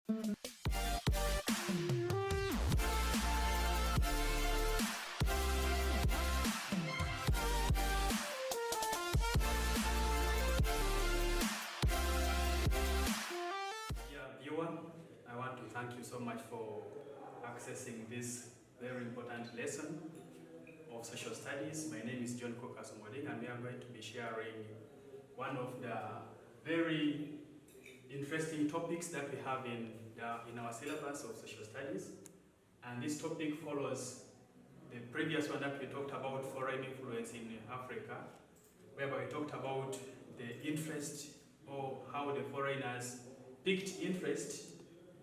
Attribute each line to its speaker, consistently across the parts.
Speaker 1: I want to thank you so much for accessing this very important lesson of social studies. My name is John Kokasomoding, and we are going to be sharing one of the very interesting topics that we have in our syllabus of social studies. And this topic follows the previous one that we talked about, foreign influence in Africa, whereby we talked about the interest or how the foreigners picked interest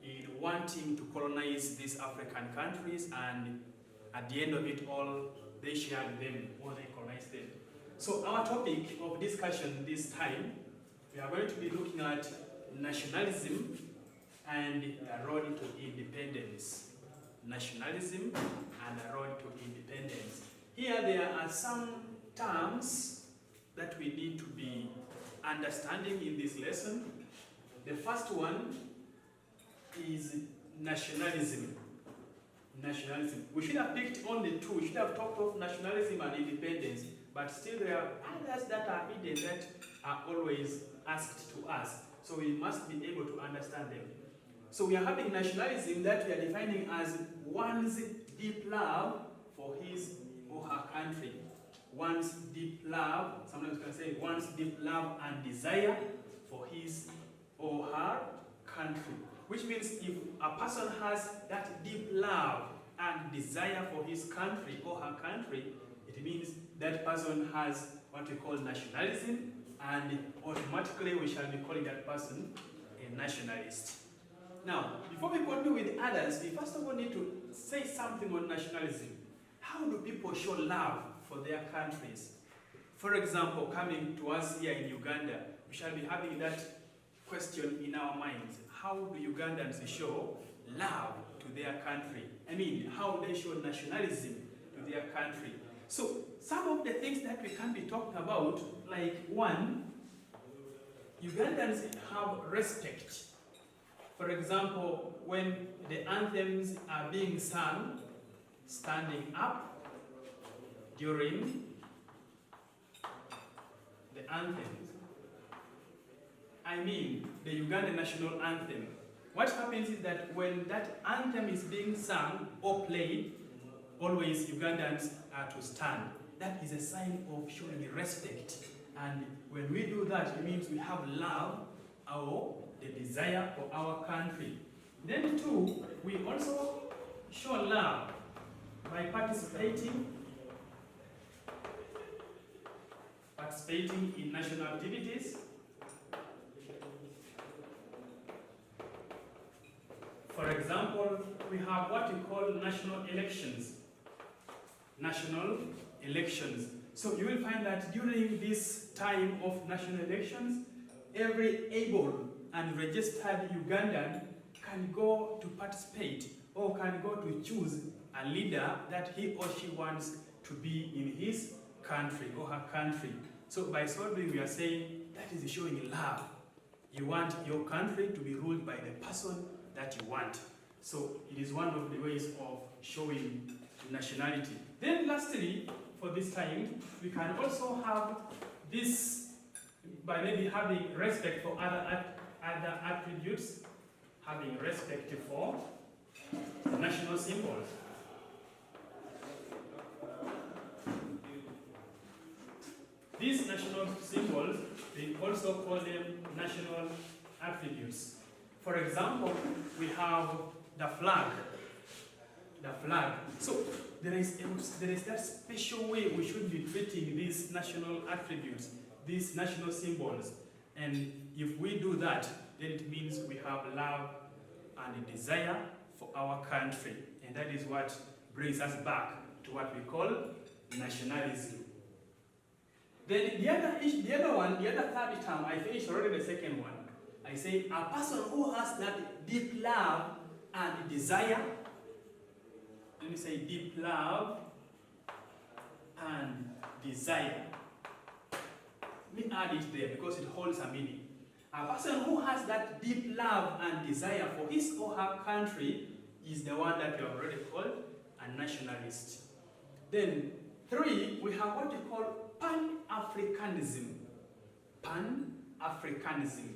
Speaker 1: in wanting to colonize these African countries, and at the end of it all, they shared them or they colonized them. So our topic of discussion this time, we are going to be looking at nationalism and the road to independence. Nationalism and the road to independence. Here there are some terms that we need to be understanding in this lesson. The first one is nationalism. Nationalism. We should have picked only two. We should have talked of nationalism and independence, but still there are others that are hidden that are always asked to us. So we must be able to understand them. So we are having nationalism that we are defining as one's deep love for his or her country. One's deep love, sometimes we can say one's deep love and desire for his or her country. Which means if a person has that deep love and desire for his country or her country, it means that person has what we call nationalism, and automatically we shall be calling that person a nationalist. Now, before we continue with others, we first of all need to say something on nationalism. How do people show love for their countries? For example, coming to us here in Uganda, we shall be having that question in our minds. How do Ugandans show love to their country? I mean, how they show nationalism to their country. So, some of the things that we can be talking about, like one, Ugandans have respect. For example, when the anthems are being sung, standing up during the anthems. I mean, the Ugandan national anthem. What happens is that when that anthem is being sung or played, always Ugandans are to stand. That is a sign of showing respect. And when we do that, it means we have love or the desire for our country. Then two, we also show love by participating in national activities. For example, we have what we call national elections. National elections. So you will find that during this time of national elections, every able and registered Ugandan can go to participate or can go to choose a leader that he or she wants to be in his country or her country. So by so doing, we are saying that is showing love. You want your country to be ruled by the person that you want. So it is one of the ways of showing nationality. Then lastly, for this time, we can also have this by maybe having respect for other attributes, having respect for national symbols. These national symbols, we also call them national attributes. For example, we have the flag. The flag. So there is that special way we should be treating these national attributes, these national symbols. And if we do that, then it means we have love and a desire for our country. And that is what brings us back to what we call nationalism. Then the other third term, I finished already the second one. I say a person who has that deep love and desire. Let me say deep love and desire. Let me add it there because it holds a meaning. A person who has that deep love and desire for his or her country is the one that we have already called a nationalist. Then 3, we have what we call Pan-Africanism. Pan-Africanism.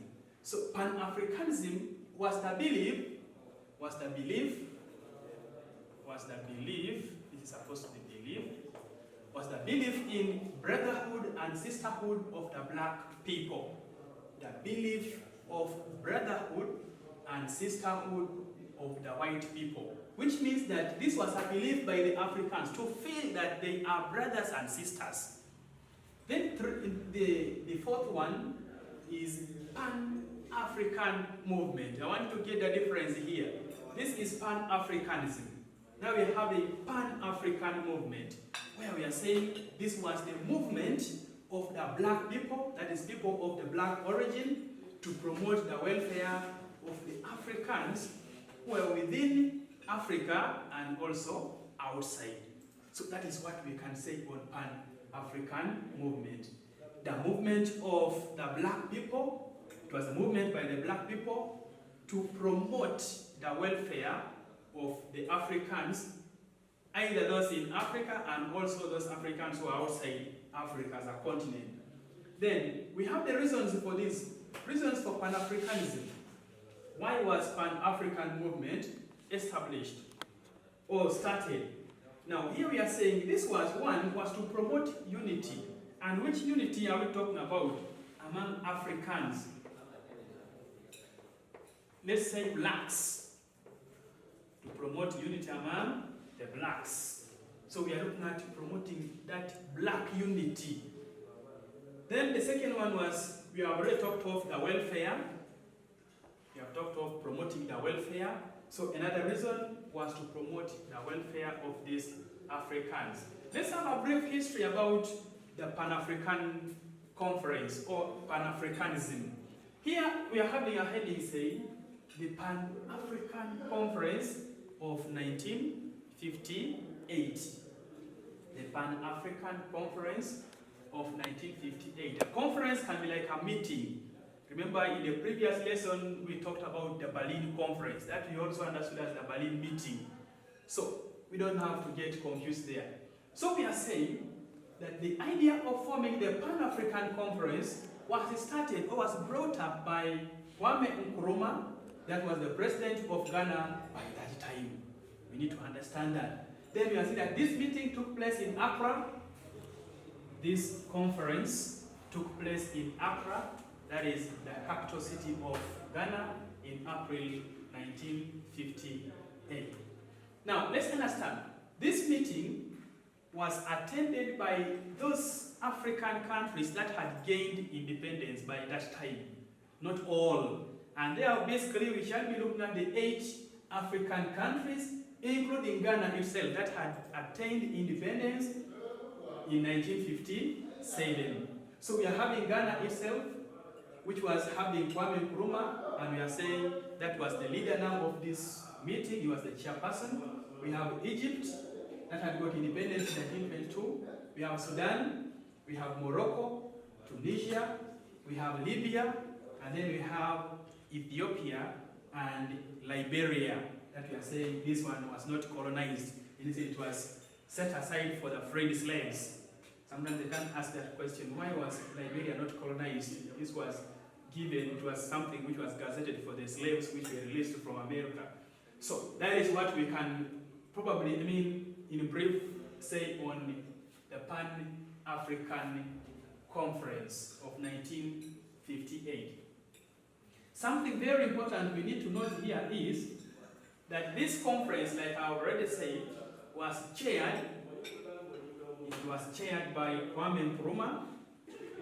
Speaker 1: So Pan-Africanism was the belief, it is supposed to be belief, was the belief in brotherhood and sisterhood of the black people. The belief of brotherhood and sisterhood of the white people. Which means that this was a belief by the Africans to feel that they are brothers and sisters. Then the 4th one is Pan-African movement. I want to get the difference here. This is Pan-Africanism. Now we have a Pan-African movement, where we are saying this was the movement of the black people, that is people of the black origin, to promote the welfare of the Africans who are within Africa and also outside. So that is what we can say on Pan-African movement. The movement of the black people, it was a movement by the black people to promote the welfare of the Africans, either those in Africa and also those Africans who are outside Africa as a continent. Then we have the reasons for this, reasons for Pan-Africanism. Why was Pan-African movement established or started? Now here we are saying this was to promote unity. And which unity are we talking about among Africans? Let's say blacks. To promote unity among the blacks. So we are looking at promoting that black unity. Then the second one was, we have already talked of the welfare. We have talked of promoting the welfare. So another reason was to promote the welfare of these Africans. Let's have a brief history about the Pan-African Conference or Pan-Africanism. Here we are having a heading saying the Pan-African Conference of 1958. The Pan-African Conference of 1958. A conference can be like a meeting. Remember in the previous lesson we talked about the Berlin Conference, that we also understood as the Berlin meeting. So we don't have to get confused there. So we are saying that the idea of forming the Pan-African Conference was started or was brought up by Kwame Nkrumah, that was the president of Ghana by that time. We need to understand that. Then we are seeing that this meeting took place in Accra. This conference took place in Accra, that is the capital city of Ghana, in April 1958. Now let's understand, this meeting was attended by those African countries that had gained independence by that time. Not all. And there basically we shall be looking at the 8 African countries, including Ghana itself, that had attained independence in 1957. So we are having Ghana itself, which was having Kwame Nkrumah, and we are saying that was the leader now of this meeting, he was the chairperson. We have Egypt, that had got independence in 1922. We have Sudan, we have Morocco, Tunisia, we have Libya, and then we have Ethiopia and Liberia, that we are saying this one was not colonized. It was set aside for the freed slaves. Sometimes they can ask that question, why was Liberia not colonized? This was given, it was something which was gazetted for the slaves which were released from America. So that is what we can probably, in brief, say on the Pan-African Conference of 1958. Something very important we need to note here is that this conference, like I already said, was chaired. It was chaired by Kwame Nkrumah,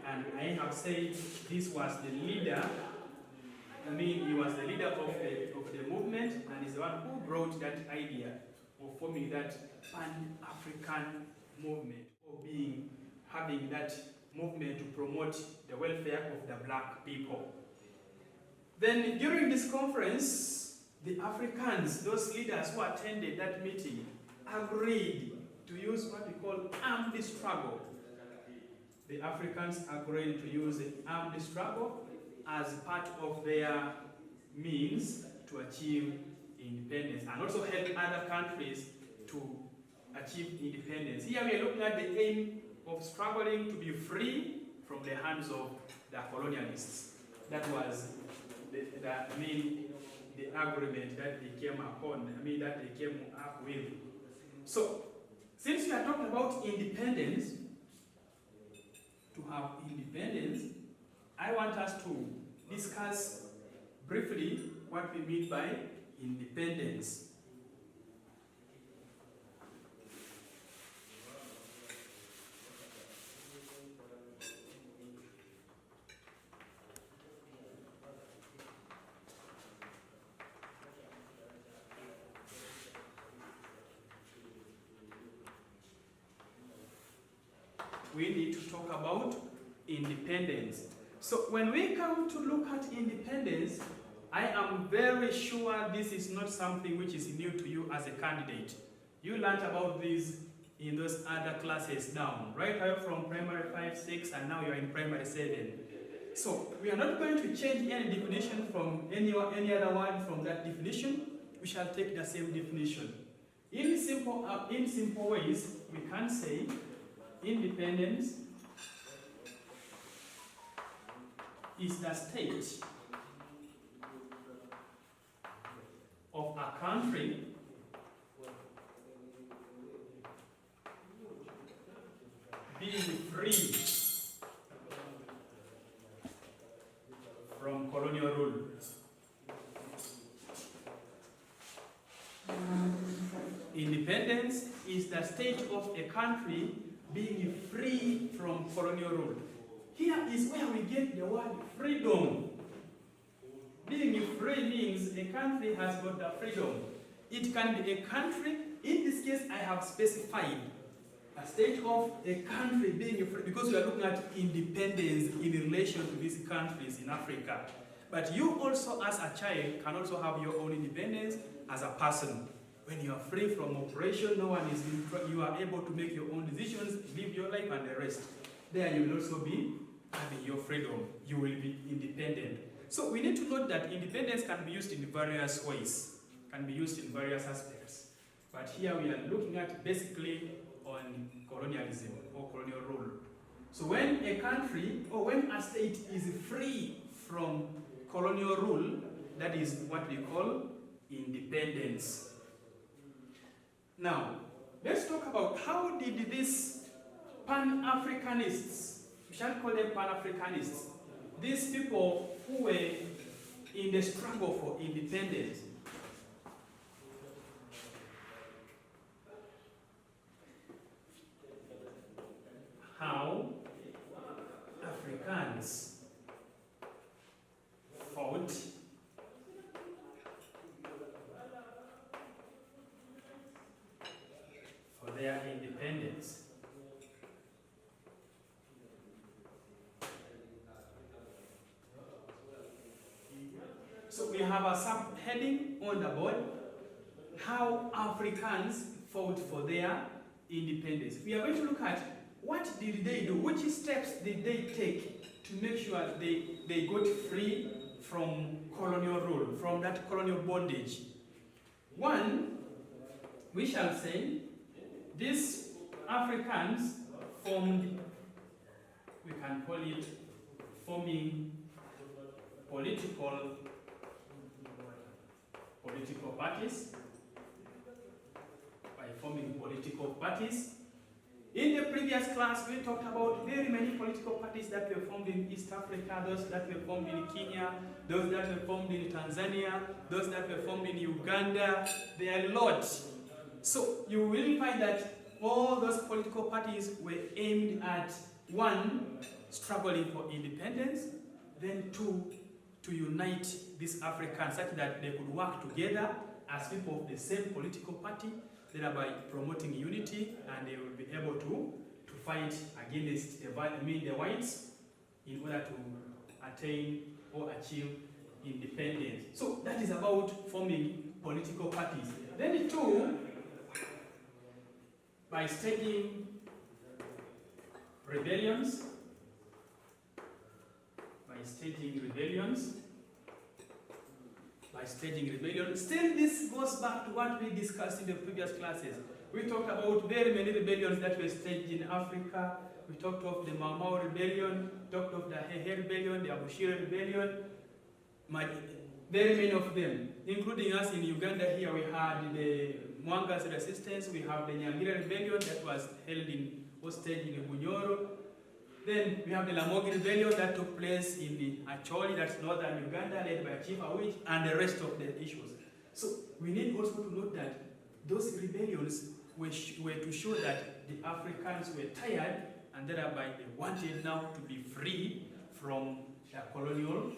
Speaker 1: and I have said this was the leader. He was the leader of the movement, and is the one who brought that idea of forming that Pan-African movement, or having that movement to promote the welfare of the black people. Then during this conference, the Africans, those leaders who attended that meeting, agreed to use what we call armed struggle. The Africans agreed to use the armed struggle, as part of their means to achieve independence, and also help other countries to achieve independence. Here we are looking at the aim of struggling to be free from the hands of the colonialists. That was the agreement that they came upon, that they came up with. So, since we are talking about independence, to have independence, I want us to discuss briefly what we mean by independence. We need to talk about independence. So when we come to look at independence, I am very sure this is not something which is new to you as a candidate. You learned about this in those other classes down, right away from primary 5, 6, and now you're in primary 7. So we are not going to change any definition from any other word from that definition. We shall take the same definition. In simple ways, we can say independence is the state of a country being free from colonial rule. Independence is the state of a country being free from colonial rule. Here is where we get the word freedom. Being free means a country has got the freedom. It can be a country, in this case I have specified a state of a country being free, because we are looking at independence in relation to these countries in Africa. But you also as a child can also have your own independence as a person. When you are free from oppression, no one is you are able to make your own decisions, live your life and the rest. There you will also be having your freedom. You will be independent. So we need to note that independence can be used in various ways, can be used in various aspects. But here we are looking at basically on colonialism or colonial rule. So when a country or when a state is free from colonial rule, that is what we call independence. Now, let's talk about how did these Pan-Africanists, we shall call them Pan-Africanists, these people who were in the struggle for independence, how Africans fought for their independence. So we have a subheading on the board, how Africans fought for their independence. We are going to look at what did they do, which steps did they take to make sure they got free from colonial rule, from that colonial bondage. One, we shall say, these Africans formed, we can call it forming political parties, by forming political parties. In the previous class, we talked about very many political parties that were formed in East Africa, those that were formed in Kenya, those that were formed in Tanzania, those that were formed in Uganda. There are a lot. So you will find that all those political parties were aimed at, one, struggling for independence, then two, to unite these Africans such that they could work together as people of the same political party, thereby promoting unity, and they will be able to fight against the whites in order to attain or achieve independence. So that is about forming political parties. Then two, by staging rebellions, by by staging rebellions. By staging rebellions. Still, this goes back to what we discussed in the previous classes. We talked about very many rebellions that were staged in Africa. We talked of the Mau Mau rebellion, talked of the Hehe rebellion, the Abushira rebellion, very many of them, including us in Uganda here. We had the Mwanga's resistance, we have the Nyangira rebellion that was staged in Bunyoro. Then we have the Lamogi rebellion that took place in the Acholi, that's northern Uganda, led by Chief Awich, and the rest of the issues. So we need also to note that those rebellions were to show that the Africans were tired and thereby they wanted now to be free from their colonial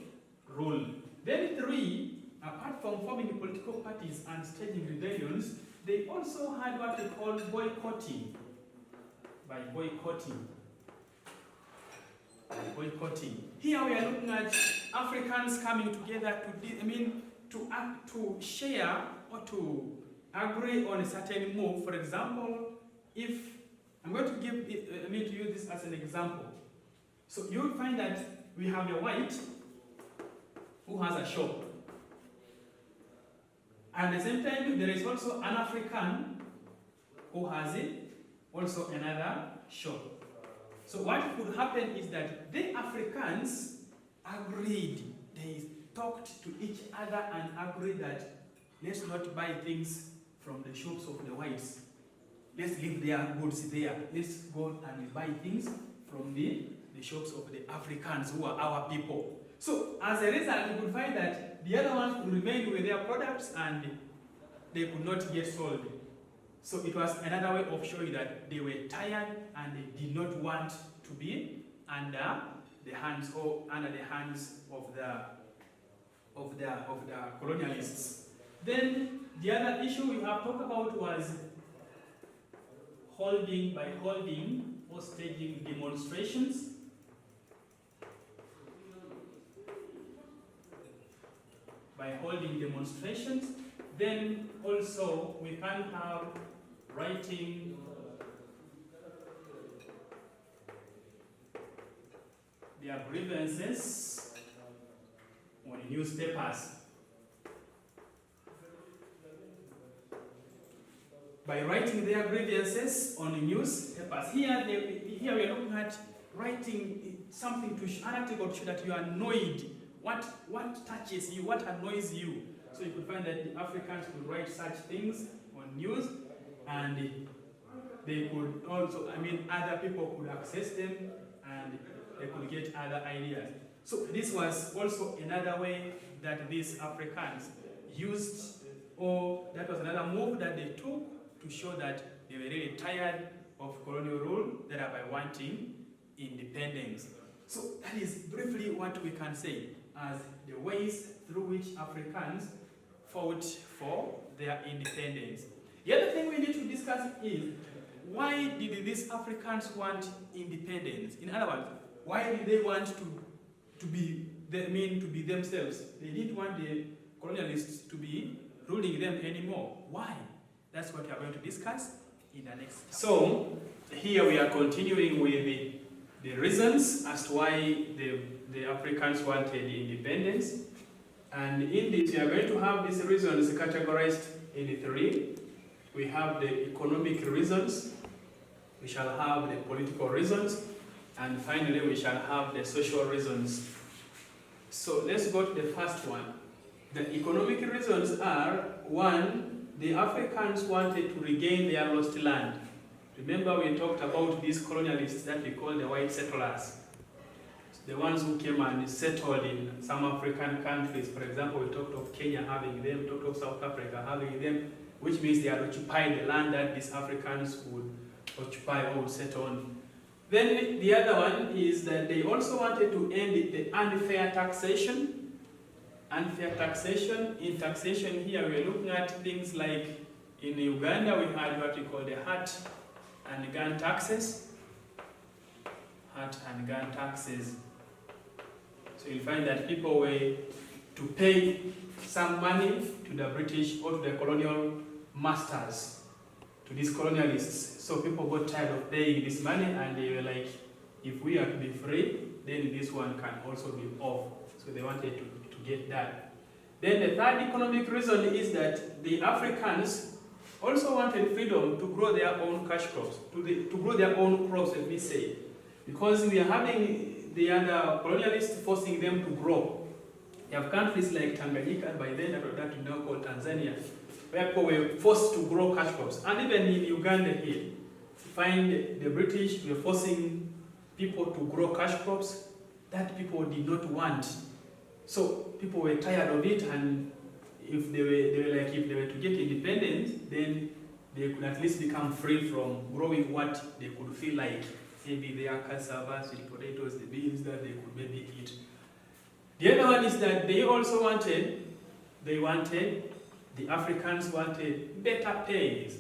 Speaker 1: rule. Then 3, apart from forming political parties and staging rebellions, they also had what they call boycotting. By boycotting. Here we are looking at Africans coming together to share or to agree on a certain move. For example, if I'm going to use this as an example. So you'll find that we have a white who has a shop. And at the same time, there is also an African who has also another shop. So what would happen is that the Africans agreed, they talked to each other and agreed that let's not buy things from the shops of the whites. Let's leave their goods there. Let's go and buy things from the shops of the Africans who are our people. So as a result, you could find that the other ones could remain with their products and they could not get sold. So it was another way of showing that they were tired and they did not want to be under the hands of the colonialists. Then the other issue we have talked about was holding or staging demonstrations. By holding demonstrations, then also we can have writing their grievances on newspapers. By writing their grievances on the newspapers. Here we are looking at writing something an article to show that you are annoyed. What touches you, what annoys you. So you could find that the Africans could write such things on news, and they could also, other people could access them and they could get other ideas. So this was also another way that these Africans used, or that was another move that they took to show that they were really tired of colonial rule, thereby wanting independence. So that is briefly what we can say as the ways through which Africans fought for their independence. The other thing we need to discuss is, why did these Africans want independence? In other words, why did they want to be themselves? They didn't want the colonialists to be ruling them anymore. Why? That's what we are going to discuss in the next chapter. So here we are continuing with the reasons as to why the Africans wanted independence. And in this, we are going to have these reasons categorized in 3. We have the economic reasons, we shall have the political reasons, and finally we shall have the social reasons. So let's go to the first one. The economic reasons are, 1, the Africans wanted to regain their lost land. Remember we talked about these colonialists that we call the white settlers. The ones who came and settled in some African countries. For example, we talked of Kenya having them, we talked of South Africa having them, which means they had occupied the land that these Africans would occupy or would settle on. Then the other one is that they also wanted to end the unfair taxation. Unfair taxation. In taxation here we are looking at things like, in Uganda we had what we call the hat and gun taxes. Hat and gun taxes. So you'll find that people were to pay some money to the British or to the colonial masters, to these colonialists. So people got tired of paying this money and they were like, if we are to be free, then this one can also be off. So they wanted to get that. Then the third economic reason is that the Africans also wanted freedom to grow their own cash crops, to grow their own crops, let me say. Because we are having the other colonialists forcing them to grow. You have countries like Tanganyika, by then that we now call Tanzania, where people were forced to grow cash crops. And even in Uganda here, you find the British were forcing people to grow cash crops that people did not want. So people were tired of it, and if they were to get independence, then they could at least become free from growing what they could feel like. Maybe their cassava, sweet potatoes, the beans that they could maybe eat. The other one is that they also wanted, the Africans wanted better pays,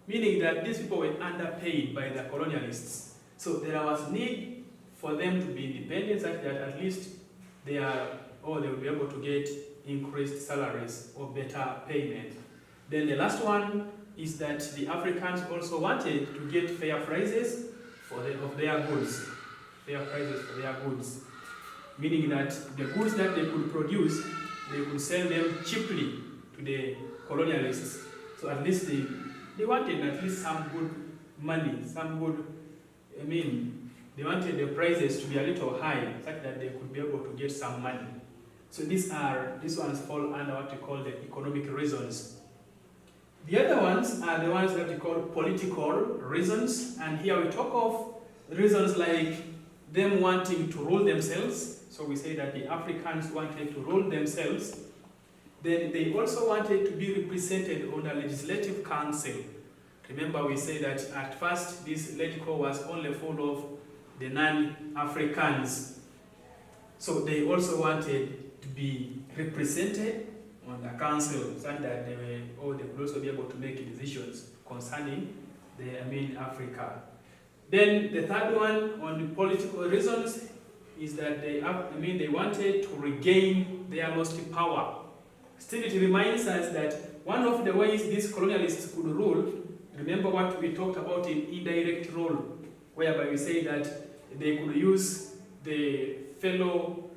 Speaker 1: meaning that these people were underpaid by the colonialists. So there was need for them to be independent, such that at least they will be able to get increased salaries or better payment. Then the last one is that the Africans also wanted to get fair prices of their goods. Fair prices for their goods. Meaning that the goods that they could produce, they could sell them cheaply to the colonialists. So at least they wanted at least some good money, they wanted the prices to be a little high, such that they could be able to get some money. So these ones fall under what we call the economic reasons. The other ones are the ones that we call political reasons, and here we talk of reasons like them wanting to rule themselves. So we say that the Africans wanted to rule themselves. Then they also wanted to be represented on a legislative council. Remember, we say that at first this LegCo was only full of the non-Africans. So they also wanted to be represented on the council, so that they could also be able to make decisions concerning Africa. Then the third one on the political reasons is that they wanted to regain their lost power. Still, it reminds us that one of the ways these colonialists could rule, remember what we talked about in indirect rule, whereby we say that they could use the fellow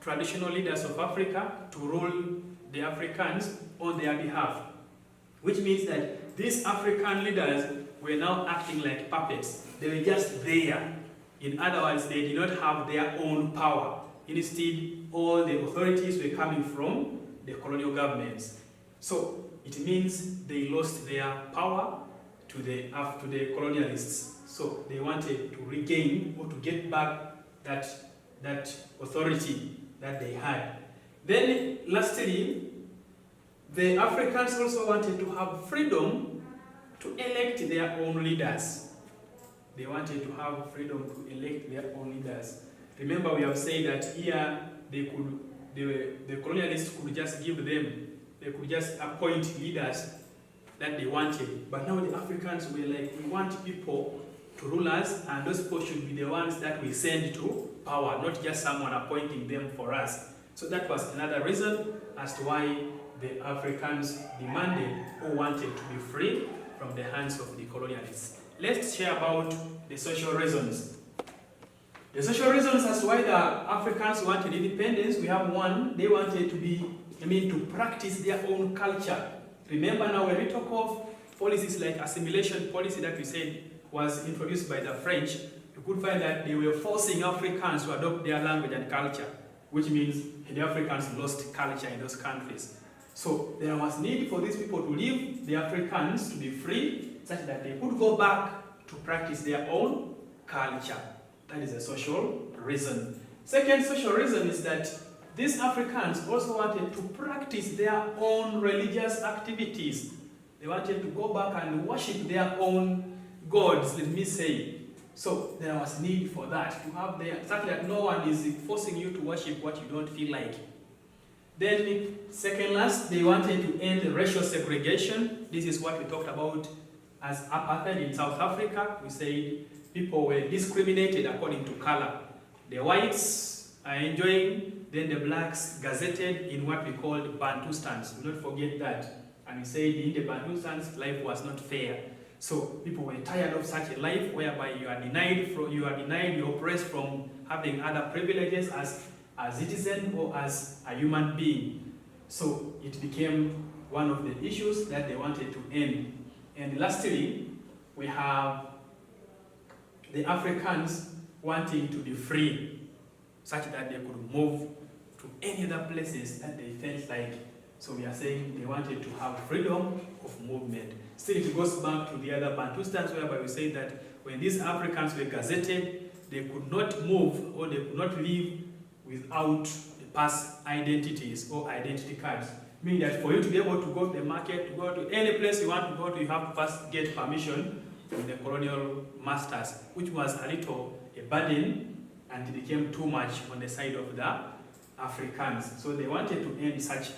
Speaker 1: traditional leaders of Africa to rule the Africans on their behalf. Which means that these African leaders were now acting like puppets. They were just there. In other words, they did not have their own power. Instead, all the authorities were coming from the colonial governments. So it means they lost their power to the colonialists. So they wanted to regain or to get back that authority that they had. Then lastly, the Africans also wanted to have freedom to elect their own leaders. They wanted to have freedom to elect their own leaders. Remember, we have said that here the colonialists could just they could just appoint leaders that they wanted. But now the Africans were like, we want people to rule us, and those people should be the ones that we send to power, not just someone appointing them for us. So that was another reason as to why the Africans demanded or wanted to be free from the hands of the colonialists. Let's share about the social reasons. The social reasons as to why the Africans wanted independence, we have one, they wanted to practice their own culture. Remember now, when we talk of policies like assimilation policy that we said was introduced by the French, you could find that they were forcing Africans to adopt their language and culture, which means the Africans lost culture in those countries. So there was need for these people to leave the Africans to be free, such that they could go back to practice their own culture. That is a social reason. Second social reason is that these Africans also wanted to practice their own religious activities. They wanted to go back and worship their own gods, let me say. So there was need for that, to have such that no one is forcing you to worship what you don't feel like. Then, second last, they wanted to end racial segregation. This is what we talked about as apartheid in South Africa. We said people were discriminated according to color. The whites are enjoying, then the blacks gazetted in what we called Bantustans. Do not forget that. And we said in the Bantustans, life was not fair. So people were tired of such a life whereby you are denied, you're oppressed from having other privileges as a citizen or as a human being. So it became one of the issues that they wanted to end. And lastly, we have the Africans wanting to be free, such that they could move to any other places that they felt like. So we are saying they wanted to have freedom of movement. Still, it goes back to the other Bantustans, whereby we say that when these Africans were gazetted, they could not move or they could not live without the past identities or identity cards. Meaning that for you to be able to go to the market, to go to any place you want to go to, you have to first get permission from the colonial masters, which was a little a burden, and it became too much on the side of the Africans. So they wanted to end such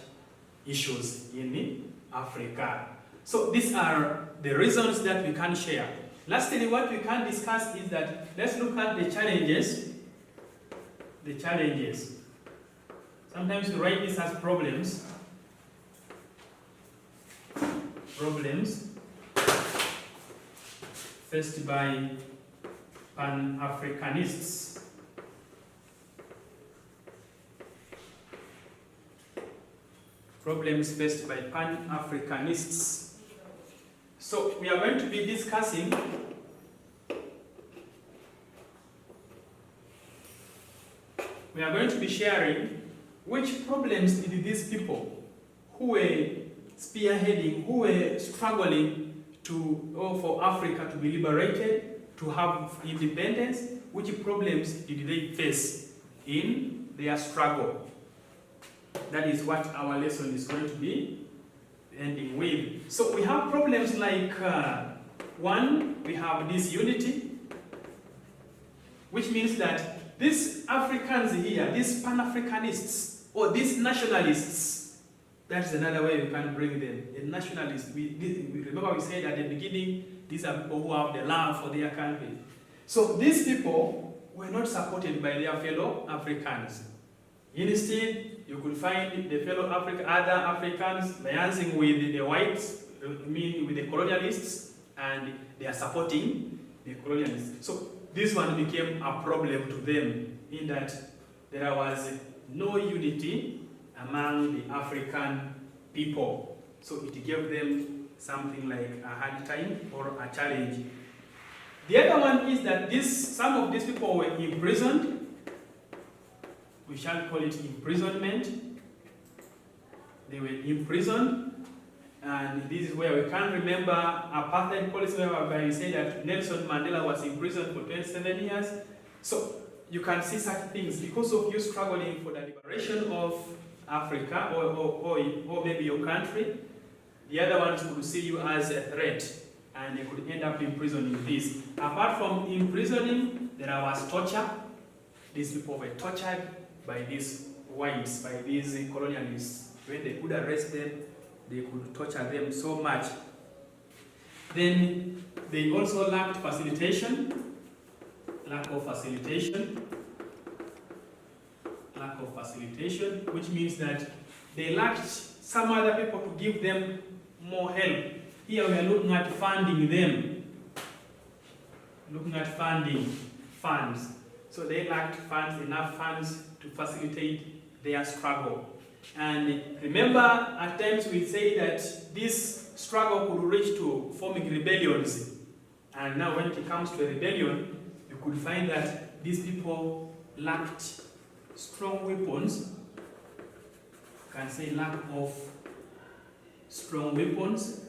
Speaker 1: issues in Africa. So these are the reasons that we can share. Lastly, what we can discuss is that let's look at the challenges. The challenges. Sometimes we write this as problems. Problems faced by Pan-Africanists. Problems faced by Pan-Africanists. So we are going to be discussing sharing which problems did these people who were spearheading, who were struggling for Africa to be liberated, to have independence, which problems did they face in their struggle? That is what our lesson is going to be ending with. So we have problems like, one, we have disunity, which means that these Africans here, these Pan-Africanists, or these nationalists, that's another way we can bring them. The nationalists, we remember we said at the beginning, these are people who have the love for their country. So these people were not supported by their fellow Africans. Instead, you could find the fellow other Africans liaising with the whites, with the colonialists, and they are supporting the colonialists. So this one became a problem to them, in that there was no unity among the African people. So it gave them something like a hard time or a challenge. The other one is that some of these people were imprisoned. We shall call it imprisonment. They were imprisoned, and this is where we can remember apartheid policy, whereby we say that Nelson Mandela was imprisoned for 27 years. So you can see such things because of you struggling for the liberation of Africa or maybe your country. The other ones would see you as a threat, and they could end up imprisoning this. Apart from imprisoning, there was torture. These people were tortured by these whites, by these colonialists. When they could arrest them, they could torture them so much. Then they also lacked facilitation. Lack of facilitation, which means that they lacked some other people to give them more help. Here we are looking at funding them. Funds. So they lacked enough funds to facilitate their struggle. And remember, at times we say that this struggle could reach to forming rebellions. And now when it comes to a rebellion, you could find that these people lacked strong weapons. You can say lack of strong weapons.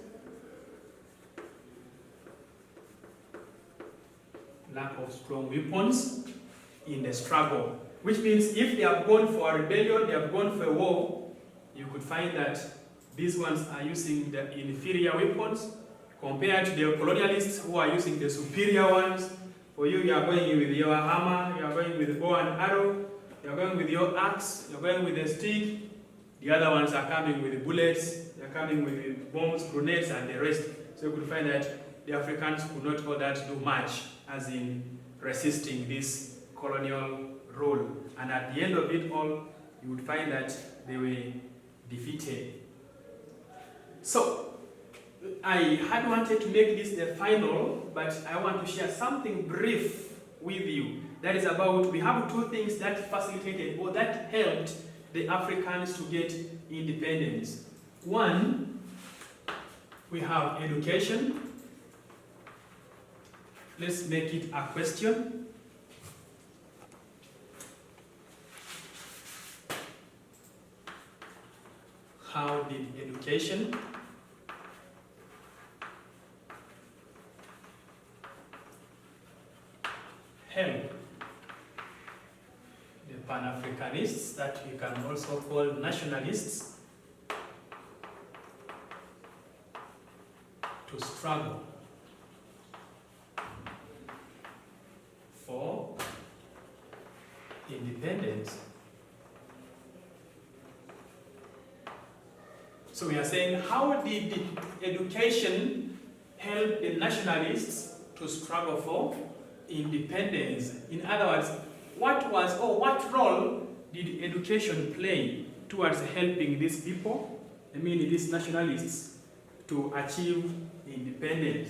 Speaker 1: Lack of strong weapons in the struggle. Which means if they have gone for a rebellion, they have gone for a war, you could find that these ones are using the inferior weapons compared to the colonialists who are using the superior ones. For you are going with your hammer, you are going with bow and arrow, you are going with your axe, you are going with a stick. The other ones are coming with bullets, they are coming with bombs, grenades, and the rest. So you could find that the Africans could not all that do much, as in resisting this colonial rule. And at the end of it all, you would find that they were defeated. So, I had wanted to make this the final, but I want to share something brief with you That is about, we have two things that facilitated or that helped the Africans to get independence. One, we have education. Let's make it a question. How did education help the Pan-Africanists, that we can also call nationalists, to struggle for independence? So we are saying, how did education help the nationalists to struggle for independence? In other words, what role did education play towards helping these people, I mean these nationalists, to achieve independence?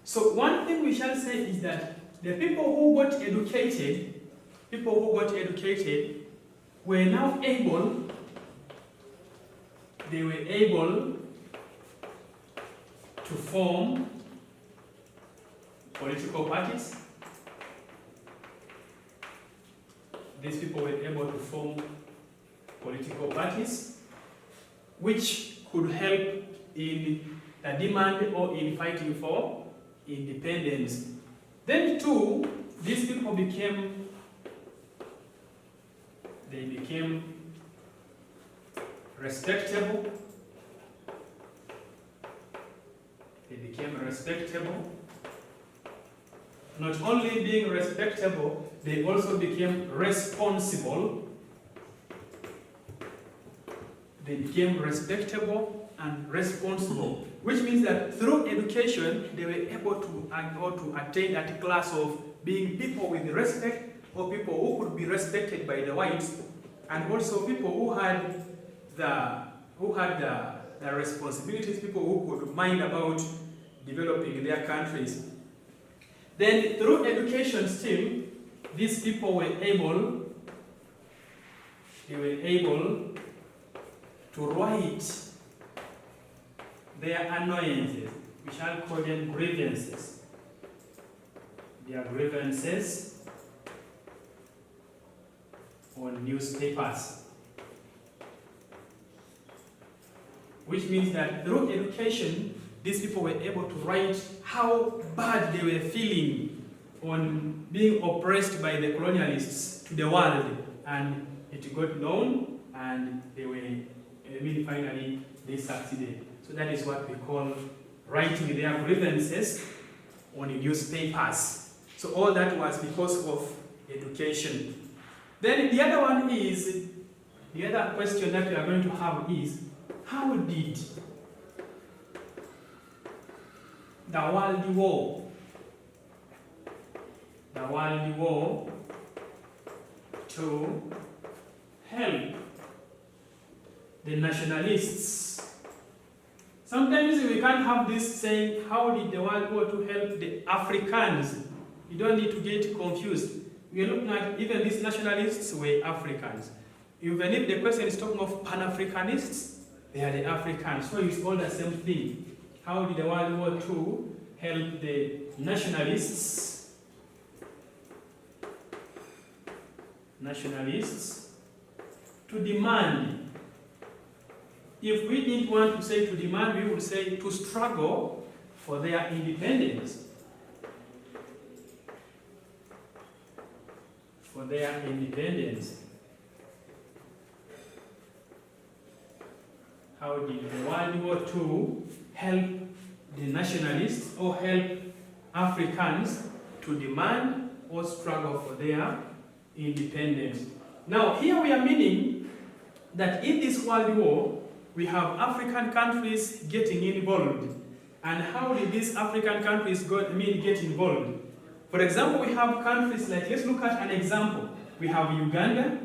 Speaker 1: So one thing we shall say is that the people who got educated were now able, they were able to form political parties. These people were able to form political parties which could help in the demand or in fighting for independence. Then too, these people became respectable. They became respectable. Not only being respectable, they also became responsible. They became respectable and responsible, which means that through education, they were able to attain that class of being people with respect, or people who could be respected by the whites, and also people who had the responsibilities, people who could mind about developing their countries. Then through education still, these people were able to write their annoyances. We shall call them grievances. Their grievances on newspapers. Which means that through education, these people were able to write how bad they were feeling on being oppressed by the colonialists to the world, and it got known, and finally they succeeded. So that is what we call writing their grievances on the newspapers. So all that was because of education. Then the other question that we are going to have is, how did the World War to help the nationalists? Sometimes we can't have this saying, how did the World War to help the Africans? You don't need to get confused. We're looking at, even these nationalists were Africans. Even if the question is talking of Pan-Africanists, they are the Africans. So it's all the same thing. How did the World War II help the nationalists to demand? If we didn't want to say to demand, we would say to struggle for their independence. For their independence. How did the World War II help the nationalists or help Africans to demand or struggle for their independence? Now, here we are meaning that in this World War, we have African countries getting involved. And how did these African countries get involved? For example, we have countries like, let's look at an example. We have Uganda,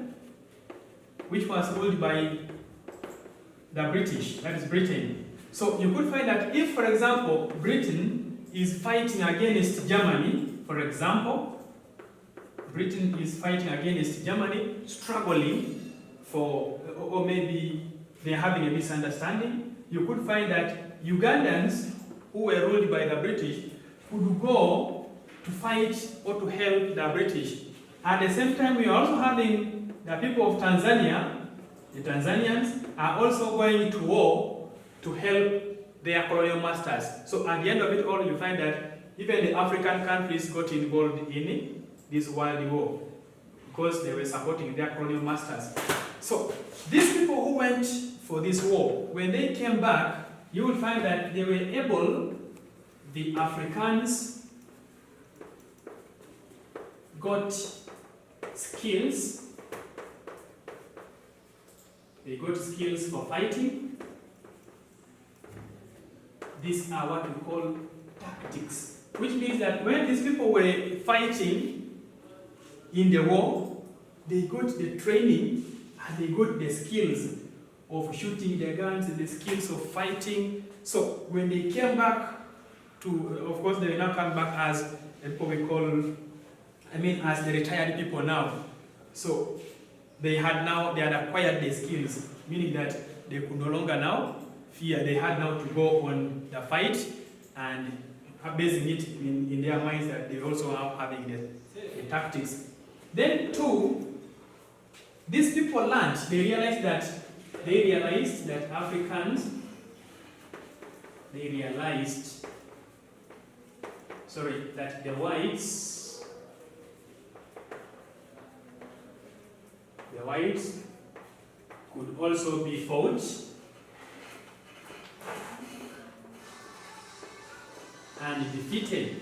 Speaker 1: which was ruled by the British, that is Britain. So you could find that if, for example, Britain is fighting against Germany, for example, Britain is fighting against Germany, struggling for, or maybe they're having a misunderstanding, you could find that Ugandans who were ruled by the British could go to fight or to help the British. At the same time, we are also having the people of Tanzania, the Tanzanians, are also going to war to help their colonial masters. So at the end of it all, you find that even the African countries got involved in this world war because they were supporting their colonial masters. So these people who went for this war, when they came back, you will find that they were able, the Africans got skills. They got skills for fighting. These are what we call tactics, which means that when these people were fighting in the war, they got the training and they got the skills of shooting the guns, the skills of fighting. So when they came back to, of course, they will now come back as what we call, as the retired people now. So they had acquired the skills, meaning that they could no longer now fear. They had now to go on the fight and basing it in their minds that they also are having the tactics. Then two, these people learned, they realized that Africans, that the whites could also be fought and defeated.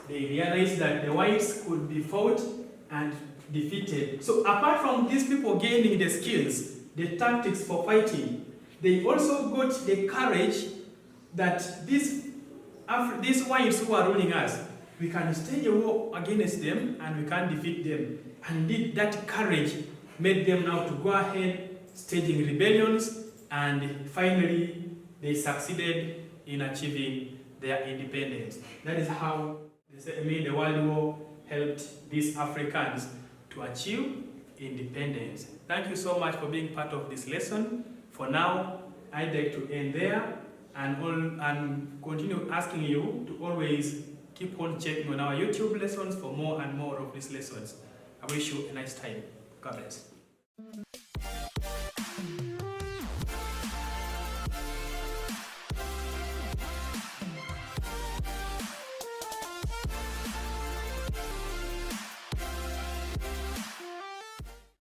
Speaker 1: They realized that the whites could be fought and defeated. So apart from these people gaining the skills, the tactics for fighting, they also got the courage that these whites who are ruling us, we can stage a war against them and we can defeat them. And indeed, that courage made them now to go ahead staging rebellions, and finally they succeeded in achieving their independence. That is how the World War helped these Africans to achieve independence. Thank you so much for being part of this lesson. For now, I'd like to end there and continue asking you to always keep on checking on our YouTube lessons for more and more of these lessons. I wish you a nice time. God bless.